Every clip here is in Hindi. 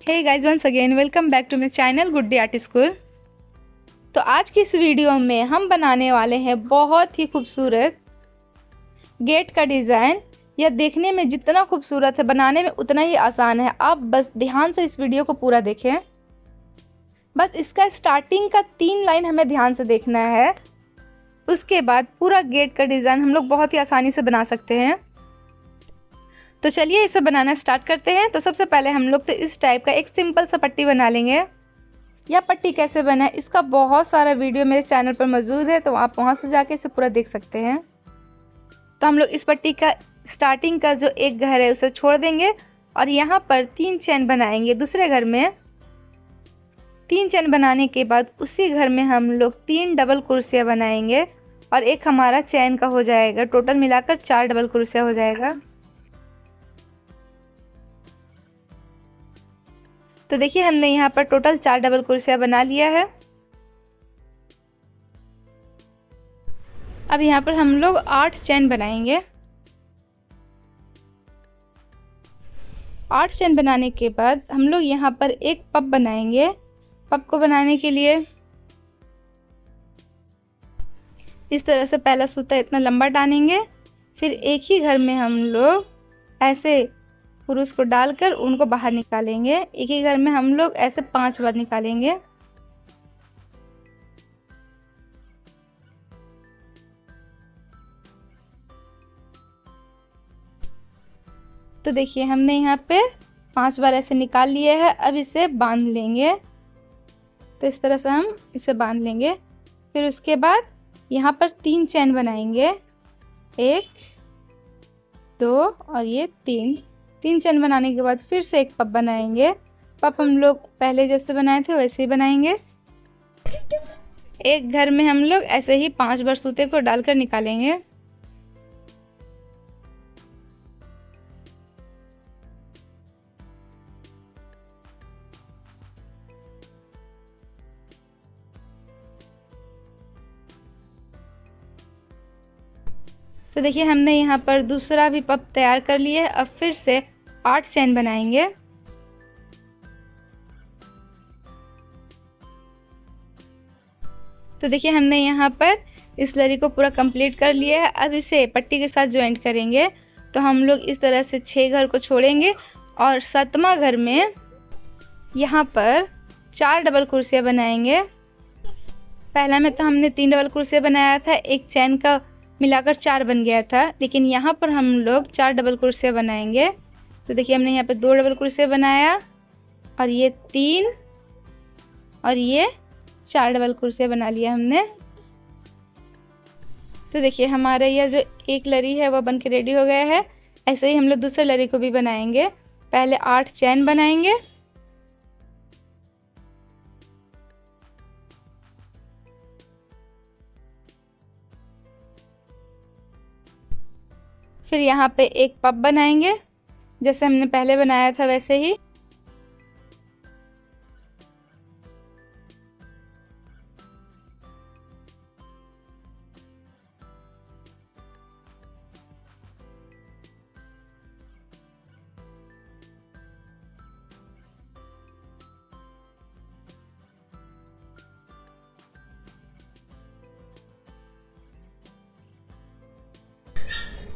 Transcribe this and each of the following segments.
Hey guys, once again welcome back to my channel good day art school. तो आज की इस वीडियो में हम बनाने वाले हैं बहुत ही खूबसूरत गेट का डिज़ाइन। यह देखने में जितना खूबसूरत है बनाने में उतना ही आसान है। आप बस ध्यान से इस वीडियो को पूरा देखें। बस इसका स्टार्टिंग का 3 लाइन हमें ध्यान से देखना है। उसके बाद पूरा गेट का डिज़ाइन हम लोग बहुत ही आसानी से बना सकते हैं। तो चलिए इसे बनाना स्टार्ट करते हैं। तो सबसे पहले हम लोग तो इस टाइप का एक सिंपल सा पट्टी बना लेंगे। यह पट्टी कैसे बना है इसका बहुत सारा वीडियो मेरे चैनल पर मौजूद है, तो आप वहां से जाके इसे पूरा देख सकते हैं। तो हम लोग इस पट्टी का स्टार्टिंग का जो एक घर है उसे छोड़ देंगे और यहाँ पर 3 चेन बनाएंगे। दूसरे घर में 3 चेन बनाने के बाद उसी घर में हम लोग 3 डबल कुर्सियाँ बनाएंगे और एक हमारा चेन का हो जाएगा। टोटल मिलाकर 4 डबल कुर्सियाँ हो जाएगा। तो देखिए हमने यहाँ पर टोटल 4 डबल कुर्सियाँ बना लिया है। अब यहाँ पर हम लोग 8 चेन बनाएंगे। 8 चेन बनाने के बाद हम लोग यहाँ पर एक पब बनाएंगे। पब को बनाने के लिए इस तरह से पहला सूता इतना लंबा टानेंगे, फिर एक ही घर में हम लोग ऐसे कुरूस को डालकर उनको बाहर निकालेंगे। एक ही घर में हम लोग ऐसे 5 बार निकालेंगे। तो देखिए हमने यहाँ पे 5 बार ऐसे निकाल लिए है। अब इसे बांध लेंगे। तो इस तरह से हम इसे बांध लेंगे। फिर उसके बाद यहाँ पर 3 चेन बनाएंगे, 1 2 और ये 3 चेन बनाने के बाद फिर से एक पब बनाएंगे। पब हम लोग पहले जैसे बनाए थे वैसे ही बनाएंगे। एक घर में हम लोग ऐसे ही 5 बार सूते को डालकर निकालेंगे। तो देखिए हमने यहाँ पर दूसरा भी पब तैयार कर लिया है। अब फिर से 8 चेन बनाएंगे। तो देखिए हमने यहाँ पर इस लड़ी को पूरा कंप्लीट कर लिया है। अब इसे पट्टी के साथ ज्वाइंट करेंगे। तो हम लोग इस तरह से 6 घर को छोड़ेंगे और 7वां घर में यहाँ पर 4 डबल कुर्सियाँ बनाएंगे। पहला में तो हमने 3 डबल कुर्सियाँ बनाया था, एक चेन का मिलाकर 4 बन गया था, लेकिन यहाँ पर हम लोग 4 डबल कुर्सियाँ बनाएंगे। तो देखिए हमने यहाँ पे 2 डबल कुर्सियाँ बनाया और ये 3 और ये 4 डबल कुर्सियाँ बना लिया हमने। तो देखिए हमारा यह जो एक लड़ी है वह बन के रेडी हो गया है। ऐसे ही हम लोग दूसरे लड़ी को भी बनाएंगे। पहले 8 चेन बनाएंगे, फिर यहाँ पे एक पब बनाएंगे जैसे हमने पहले बनाया था वैसे ही।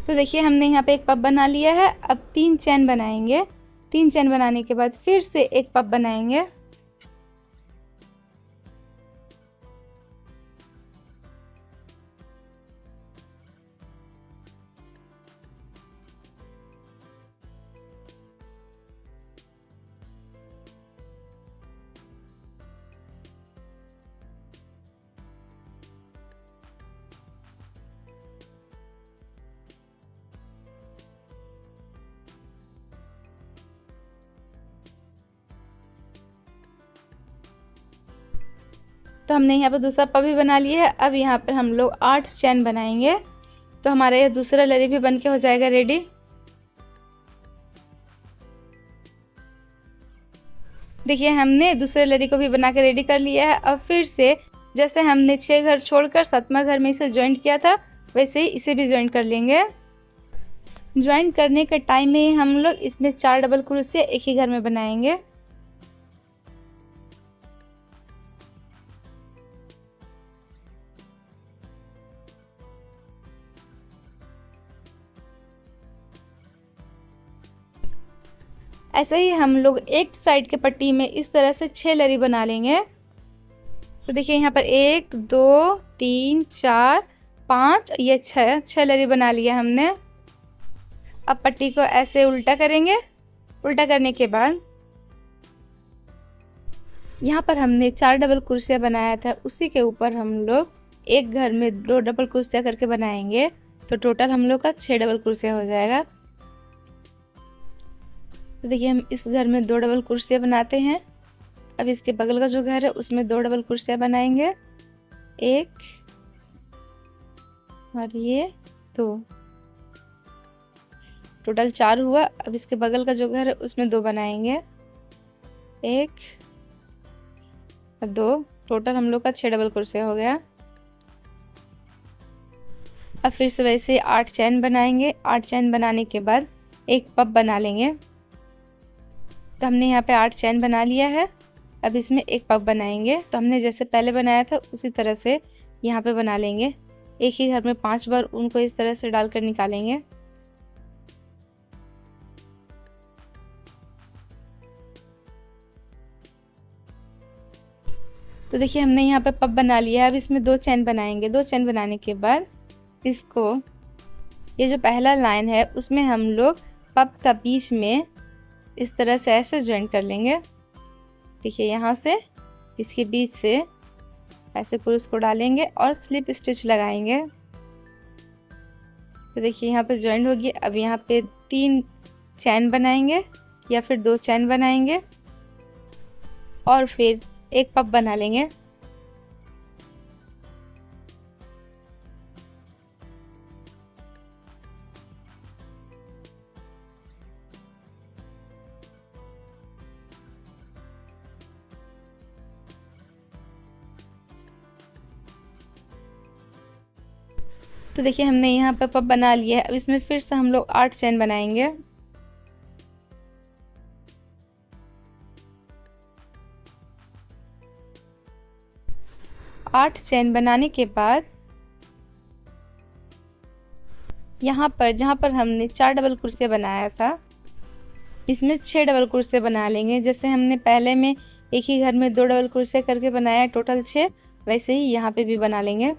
तो देखिए हमने यहाँ पे एक पब बना लिया है। अब 3 चेन बनाएंगे। 3 चेन बनाने के बाद फिर से एक पब बनाएंगे। तो हमने यहाँ पर दूसरा पब भी बना लिया है। अब यहाँ पर हम लोग 8 चेन बनाएंगे। तो हमारा यह दूसरा लड़ी भी बन के हो जाएगा रेडी। देखिए हमने दूसरे लड़ी को भी बना के रेडी कर लिया है। अब फिर से जैसे हमने 6 घर छोड़कर 7वां घर में इसे ज्वाइंट किया था वैसे ही इसे भी ज्वाइंट कर लेंगे। ज्वाइंट करने के टाइम में हम लोग इसमें 4 डबल क्रोशिया एक ही घर में बनाएंगे। ऐसे ही हम लोग एक साइड के पट्टी में इस तरह से 6 लरी बना लेंगे। तो देखिए यहाँ पर 1 2 3 4 5 ये 6 लरी बना लिया हमने। अब पट्टी को ऐसे उल्टा करेंगे। उल्टा करने के बाद यहाँ पर हमने 4 डबल कुर्सियाँ बनाया था, उसी के ऊपर हम लोग एक घर में 2 डबल कुर्सियाँ करके बनाएंगे। तो टोटल हम लोग का 6 डबल कुर्सियाँ हो जाएगा। तो देखिए हम इस घर में 2 डबल कुर्सियाँ बनाते हैं। अब इसके बगल का जो घर है उसमें 2 डबल कुर्सियाँ बनाएंगे, 1 और ये 2, टोटल 4 हुआ। अब इसके बगल का जो घर है उसमें 2 बनाएंगे, 1 और 2, टोटल हम लोग का 6 डबल कुर्सियाँ हो गया। अब फिर से वैसे 8 चैन बनाएंगे। 8 चैन बनाने के बाद एक पप बना लेंगे। तो हमने यहाँ पे 8 चैन बना लिया है। अब इसमें एक पप बनाएंगे। तो हमने जैसे पहले बनाया था उसी तरह से यहाँ पे बना लेंगे। एक ही घर में 5 बार उनको इस तरह से डालकर निकालेंगे। तो देखिए हमने यहाँ पे पप बना लिया है। अब इसमें 2 चैन बनाएंगे। 2 चैन बनाने के बाद इसको, ये जो पहला लाइन है उसमें हम लोग पप का बीच में इस तरह से ऐसे ज्वाइन कर लेंगे। देखिए यहाँ से इसके बीच से ऐसे कुछ को डालेंगे और स्लिप स्टिच लगाएंगे। तो देखिए यहाँ पे ज्वाइन होगी। अब यहाँ पे 3 चैन बनाएंगे या फिर 2 चैन बनाएंगे और फिर एक पप बना लेंगे। तो देखिए हमने यहाँ पे पप बना लिया है। अब इसमें फिर से हम लोग 8 चैन बनाएंगे। आठ चैन बनाने के बाद यहाँ पर जहाँ पर हमने 4 डबल कुर्सियाँ बनाया था इसमें 6 डबल कुर्सियाँ बना लेंगे। जैसे हमने पहले में एक ही घर में 2 डबल कुर्सियाँ करके बनाया टोटल 6, वैसे ही यहाँ पे भी बना लेंगे।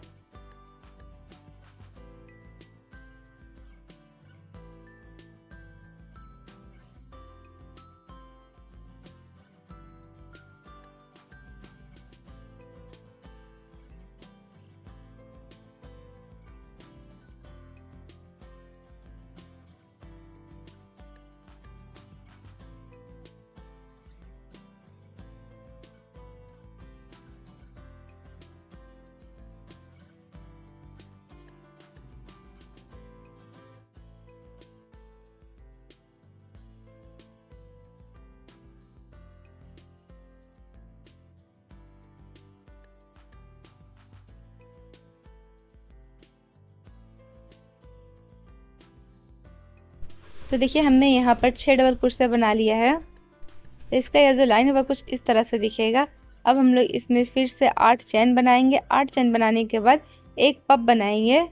तो देखिए हमने यहाँ पर 6 डबल कुर्सियाँ बना लिया है। तो इसका यह जो लाइन है वह कुछ इस तरह से दिखेगा। अब हम लोग इसमें फिर से 8 चैन बनाएंगे। 8 चैन बनाने के बाद एक पप बनाएंगे।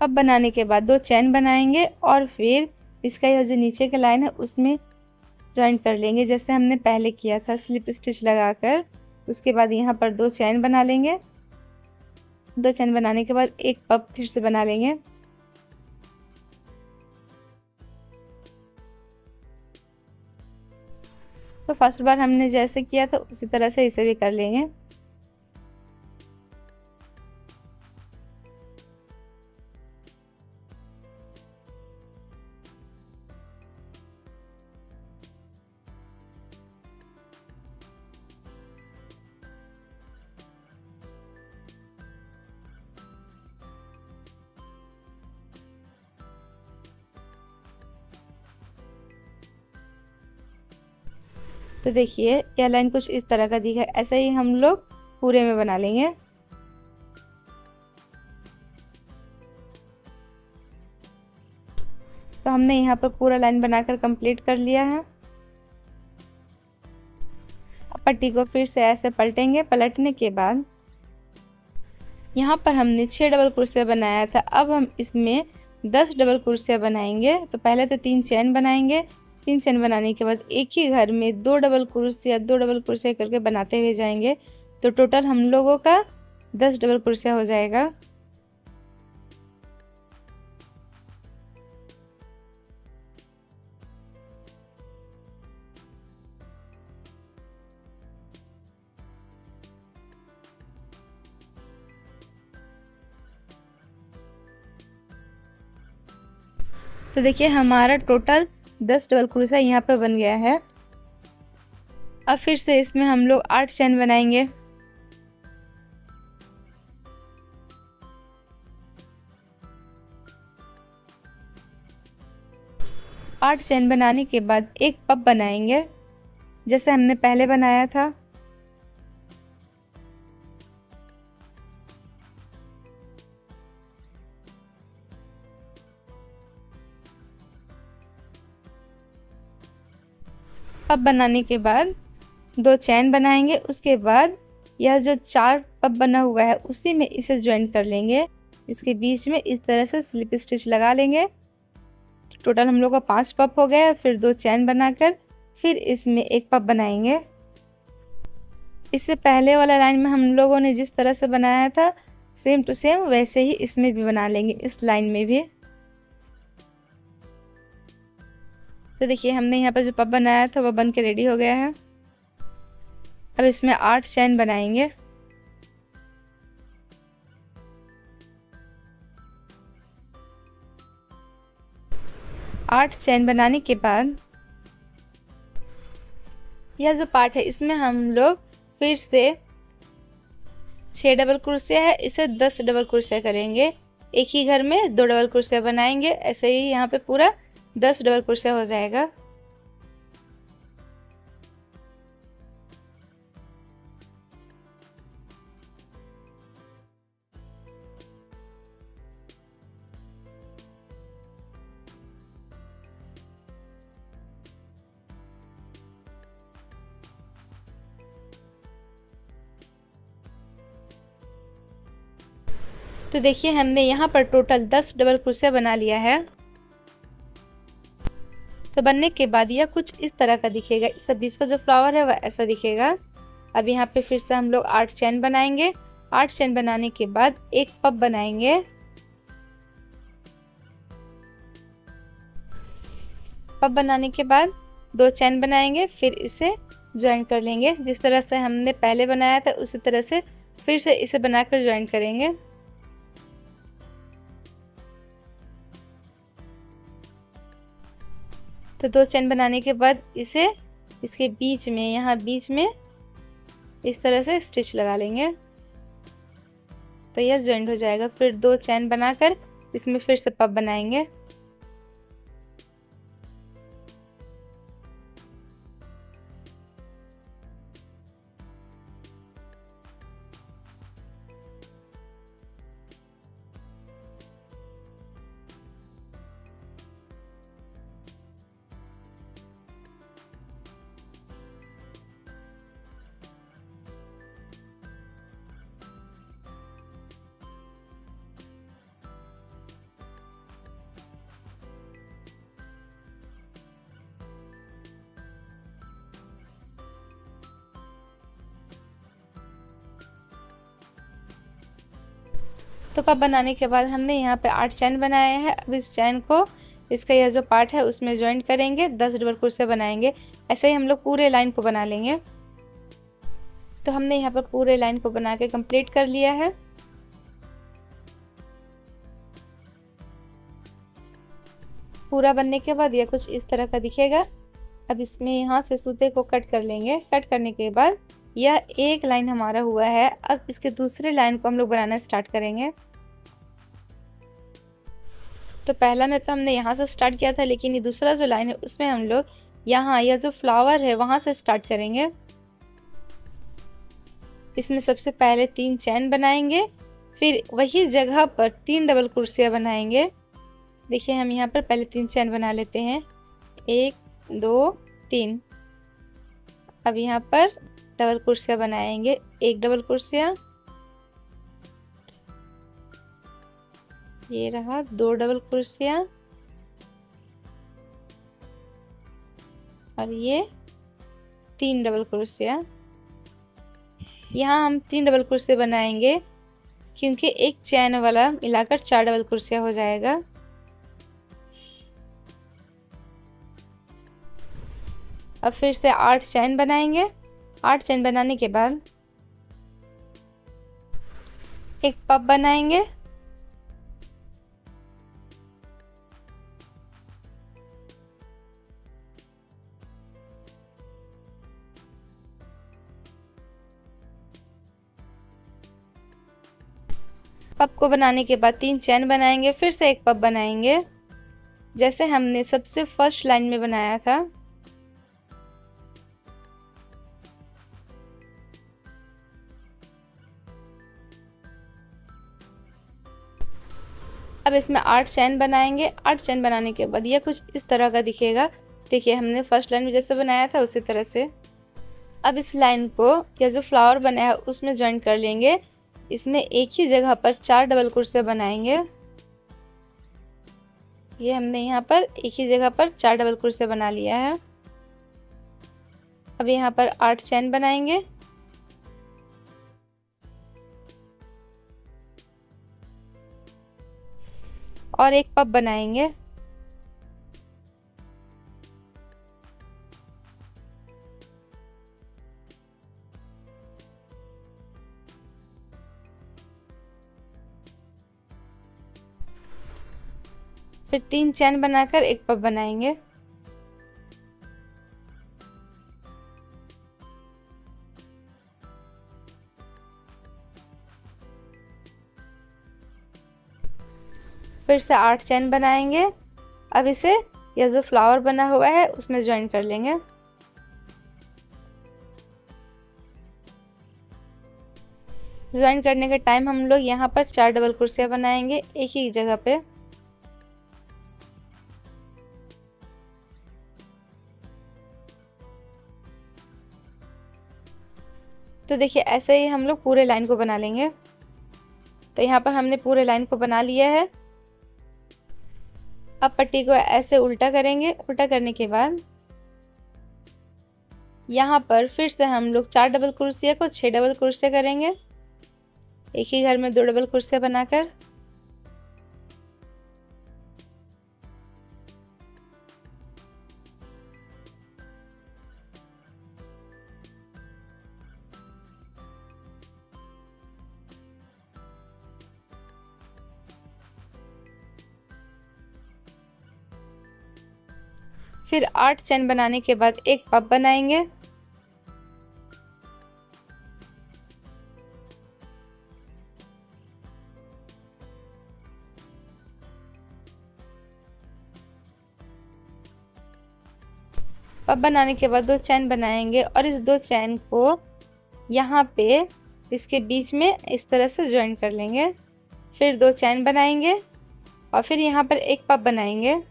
पप बनाने के बाद 2 चैन बनाएंगे और फिर इसका यह जो नीचे का लाइन है उसमें ज्वाइन कर लेंगे जैसे हमने पहले किया था स्लिप स्टिच लगाकर। उसके बाद यहाँ पर 2 चैन बना लेंगे। 2 चैन बनाने के बाद एक पप फिर से बना लेंगे। तो फर्स्ट बार हमने जैसे किया था उसी तरह से इसे भी कर लेंगे। तो देखिए यह लाइन कुछ इस तरह का दिखा। ऐसे ही हम लोग पूरे में बना लेंगे। तो हमने यहाँ पर पूरा लाइन बनाकर कंप्लीट कर लिया है। अब पट्टी को फिर से ऐसे पलटेंगे। पलटने के बाद यहाँ पर हमने 6 डबल क्रोशिया बनाया था, अब हम इसमें 10 डबल क्रोशिया बनाएंगे। तो पहले तो 3 चेन बनाएंगे। 3 चेन बनाने के बाद एक ही घर में 2 डबल क्रोशिया करके बनाते हुए जाएंगे। तो टोटल हम लोगों का 10 डबल क्रोशिया हो जाएगा। तो देखिए हमारा टोटल 10 डबल क्रोशिया यहाँ पे बन गया है। अब फिर से इसमें हम लोग 8 चेन बनाएंगे। आठ चेन बनाने के बाद एक पब बनाएंगे जैसे हमने पहले बनाया था। पब बनाने के बाद 2 चेन बनाएंगे। उसके बाद यह जो 4 पब बना हुआ है उसी में इसे ज्वाइन कर लेंगे। इसके बीच में इस तरह से स्लिप स्टिच लगा लेंगे। टोटल हम लोग का 5 पब हो गया। फिर 2 चेन बनाकर फिर इसमें एक पब बनाएंगे। इससे पहले वाला लाइन में हम लोगों ने जिस तरह से बनाया था सेम टू सेम वैसे ही इसमें भी बना लेंगे, इस लाइन में भी। तो देखिए हमने यहाँ पर जो पब बनाया था वो बन के रेडी हो गया है। अब इसमें 8 चेन बनाएंगे। आठ चेन बनाने के बाद यह जो पार्ट है इसमें हम लोग फिर से 6 डबल क्रोशिया है, इसे 10 डबल क्रोशिया करेंगे। एक ही घर में 2 डबल क्रोशिया बनाएंगे। ऐसे ही यहाँ पे पूरा 10 डबल क्रोशिया हो जाएगा। तो देखिए हमने यहाँ पर टोटल 10 डबल क्रोशिया बना लिया है। तो बनने के बाद यह कुछ इस तरह का दिखेगा। इस बीच का जो फ्लावर है वह ऐसा दिखेगा। अब यहाँ पे फिर से हम लोग 8 चेन बनाएंगे। 8 चेन बनाने के बाद एक पब बनाएंगे। पब बनाने के बाद 2 चेन बनाएंगे, फिर इसे ज्वाइन कर लेंगे। जिस तरह से हमने पहले बनाया था उसी तरह से फिर से इसे बनाकर ज्वाइन करेंगे। तो 2 चेन बनाने के बाद इसे इसके बीच में, यहाँ बीच में इस तरह से स्टिच लगा लेंगे तो यह ज्वाइंट हो जाएगा। फिर 2 चेन बनाकर इसमें फिर से पब बनाएंगे। तो पब बनाने के बाद हमने यहाँ पे 8 चैन बनाए हैं। अब इस चैन को इसका यह जो पार्ट है उसमें ज्वाइंट करेंगे, 10 डबल क्रोशिया बनाएंगे। ऐसे ही हम लोग पूरे लाइन को बना लेंगे। तो हमने यहाँ पर पूरे लाइन को बना के कंप्लीट कर लिया है। पूरा बनने के बाद यह कुछ इस तरह का दिखेगा। अब इसमें यहाँ से सूते को कट कर लेंगे। कट करने के बाद यह एक लाइन हमारा हुआ है। अब इसके दूसरे लाइन को हम लोग बनाना स्टार्ट करेंगे। तो पहला में तो हमने यहाँ से स्टार्ट किया था, लेकिन ये दूसरा जो लाइन है उसमें हम लोग यहाँ यह जो फ्लावर है वहाँ से स्टार्ट करेंगे। इसमें सबसे पहले 3 चैन बनाएंगे, फिर वही जगह पर 3 डबल क्रोशिया बनाएंगे। देखिए हम यहाँ पर पहले 3 चैन बना लेते हैं, 1 2 3। अब यहाँ पर डबल क्रोशिया बनाएंगे, 1 डबल क्रोशिया, ये रहा 2 डबल क्रोशिया और ये 3 डबल क्रोशिया। यहाँ हम 3 डबल क्रोशिया बनाएंगे क्योंकि एक चैन वाला मिलाकर 4 डबल क्रोशिया हो जाएगा। अब फिर से 8 चैन बनाएंगे। 8 चैन बनाने के बाद एक पफ बनाएंगे, पफ को बनाने के बाद 3 चैन बनाएंगे, फिर से एक पफ बनाएंगे जैसे हमने सबसे फर्स्ट लाइन में बनाया था। अब इसमें 8 चैन बनाएंगे। 8 चैन बनाने के बाद यह कुछ इस तरह का दिखेगा। देखिए हमने फर्स्ट लाइन में जैसे बनाया था उसी तरह से। अब इस लाइन को या जो फ्लावर बनाया है उसमें ज्वाइन कर लेंगे। इसमें एक ही जगह पर 4 डबल क्रोशिया बनाएंगे। ये हमने यहाँ पर एक ही जगह पर 4 डबल क्रोशिया बना लिया है। अब यहाँ पर 8 चैन बनाएंगे, और एक पफ बनाएंगे। फिर 3 चैन बनाकर एक पफ बनाएंगे। फिर से 8 चैन बनाएंगे। अब इसे यह जो फ्लावर बना हुआ है उसमें ज्वाइन कर लेंगे। ज्वाइन करने के टाइम हम लोग यहाँ पर 4 डबल क्रोशिया बनाएंगे एक ही जगह पे। तो देखिए ऐसे ही हम लोग पूरे लाइन को बना लेंगे। तो यहाँ पर हमने पूरे लाइन को बना लिया है। अब पट्टी को ऐसे उल्टा करेंगे। उल्टा करने के बाद यहाँ पर फिर से हम लोग 4 डबल क्रोशिया को 6 डबल क्रोशिया करेंगे, एक ही घर में 2 डबल क्रोशिया बनाकर। फिर 8 चैन बनाने के बाद एक पफ बनाएंगे। पफ बनाने के बाद 2 चैन बनाएंगे और इस 2 चैन को यहाँ पे इसके बीच में इस तरह से ज्वाइन कर लेंगे। फिर 2 चैन बनाएंगे और फिर यहाँ पर एक पफ बनाएंगे।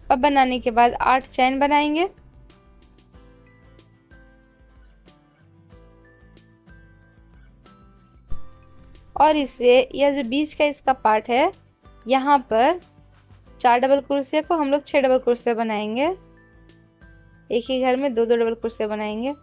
पफ बनाने के बाद 8 चैन बनाएंगे। और इसे यह जो बीच का इसका पार्ट है यहाँ पर 4 डबल क्रोशिया को हम लोग 6 डबल क्रोशिया बनाएंगे। एक ही घर में 2-2 डबल क्रोशिया बनाएंगे।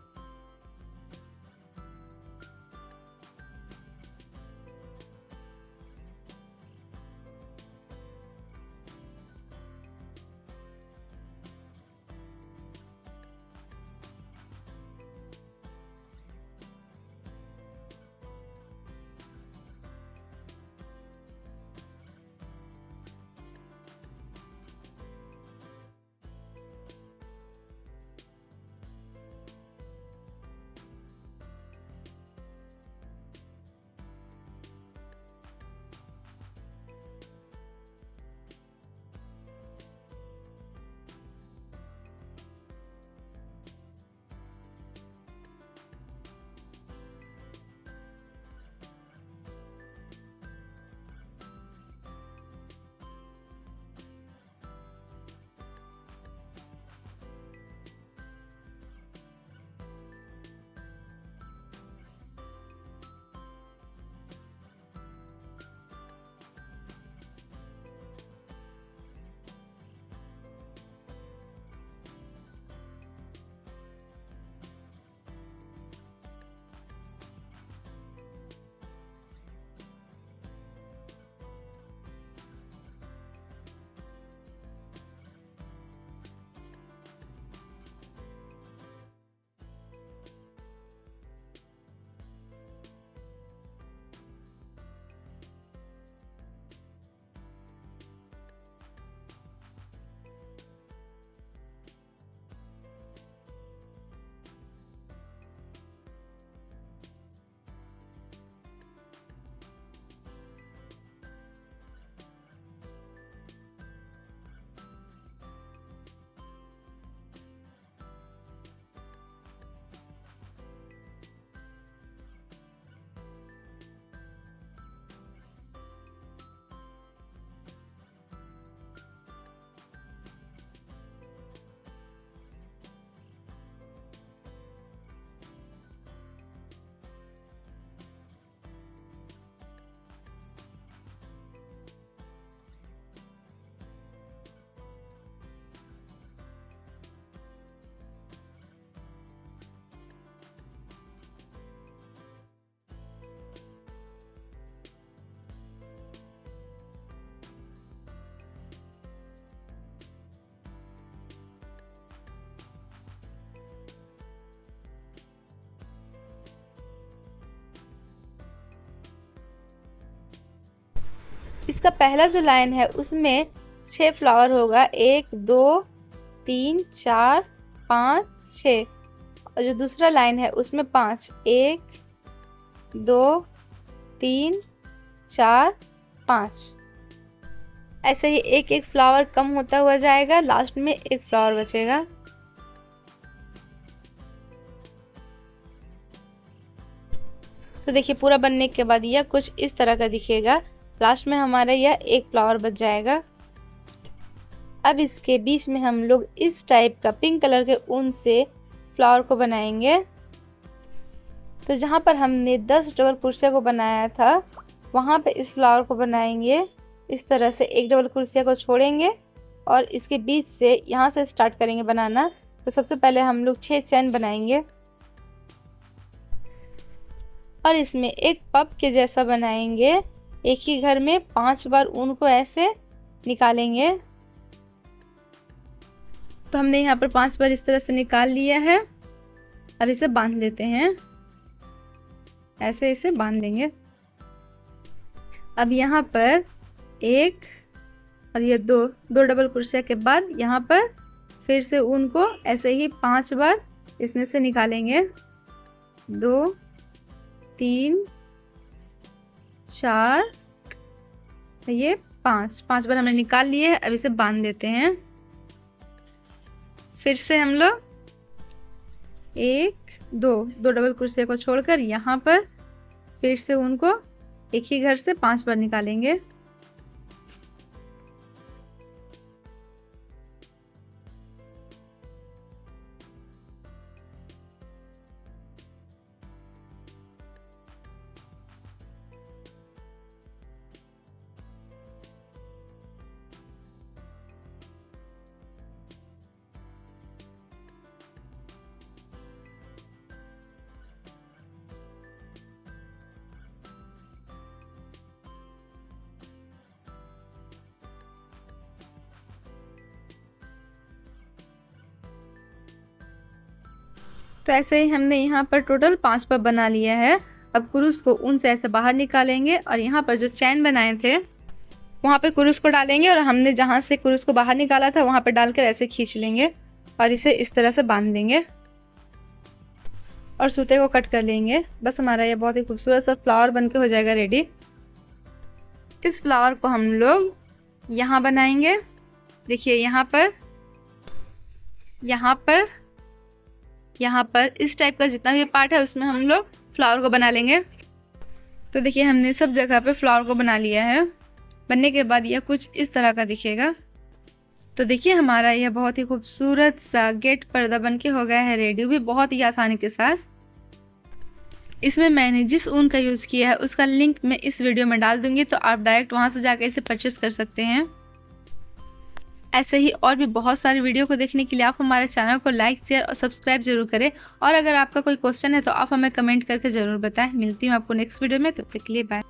इसका पहला जो लाइन है उसमें 6 फ्लावर होगा, 1 2 3 4 5 6। और जो दूसरा लाइन है उसमें 5, 1 2 3 4 5। ऐसे ही एक एक फ्लावर कम होता हुआ जाएगा, लास्ट में एक फ्लावर बचेगा। तो देखिए पूरा बनने के बाद यह कुछ इस तरह का दिखेगा। लास्ट में हमारा यह एक फ्लावर बच जाएगा। अब इसके बीच में हम लोग इस टाइप का पिंक कलर के ऊन से फ्लावर को बनाएंगे। तो जहाँ पर हमने 10 डबल क्रोशिया को बनाया था वहाँ पे इस फ्लावर को बनाएंगे। इस तरह से एक डबल क्रोशिया को छोड़ेंगे और इसके बीच से यहाँ से स्टार्ट करेंगे बनाना। तो सबसे पहले हम लोग 6 चैन बनाएंगे और इसमें एक पप के जैसा बनाएंगे। एक ही घर में 5 बार ऊन को ऐसे निकालेंगे। तो हमने यहाँ पर 5 बार इस तरह से निकाल लिया है। अब इसे बांध लेते हैं, ऐसे इसे बांध देंगे। अब यहाँ पर 1 और ये 2 डबल क्रोशिया के बाद यहाँ पर फिर से ऊन को ऐसे ही 5 बार इसमें से निकालेंगे। 2 3 4 ये 5 बार हमने निकाल लिए है। अब इसे बांध देते हैं। फिर से हम लोग 1 2 डबल क्रोशिया को छोड़कर यहाँ पर फिर से उनको एक ही घर से 5 बार निकालेंगे। तो ऐसे ही हमने यहाँ पर टोटल 5 पप बना लिया है। अब कुरुस को ऊन से ऐसे बाहर निकालेंगे और यहाँ पर जो चैन बनाए थे वहाँ पे कुरुस को डालेंगे और हमने जहाँ से कुरुस को बाहर निकाला था वहाँ पे डालकर ऐसे खींच लेंगे और इसे इस तरह से बांध देंगे और सूते को कट कर लेंगे। बस हमारा ये बहुत ही खूबसूरत सा फ्लावर बनके हो जाएगा रेडी। इस फ्लावर को हम लोग यहाँ बनाएंगे। देखिए यहाँ पर इस टाइप का जितना भी पार्ट है उसमें हम लोग फ्लावर को बना लेंगे। तो देखिए हमने सब जगह पे फ्लावर को बना लिया है। बनने के बाद यह कुछ इस तरह का दिखेगा। तो देखिए हमारा यह बहुत ही खूबसूरत सा गेट पर्दा बनके हो गया है रेडी, भी बहुत ही आसानी के साथ। इसमें मैंने जिस ऊन का यूज़ किया है उसका लिंक मैं इस वीडियो में डाल दूंगी, तो आप डायरेक्ट वहाँ से जाकर इसे परचेस कर सकते हैं। ऐसे ही और भी बहुत सारे वीडियो को देखने के लिए आप हमारे चैनल को लाइक शेयर और सब्सक्राइब जरूर करें। और अगर आपका कोई क्वेश्चन है तो आप हमें कमेंट करके ज़रूर बताएं। मिलती हूँ आपको नेक्स्ट वीडियो में, तब तक के लिए बाय।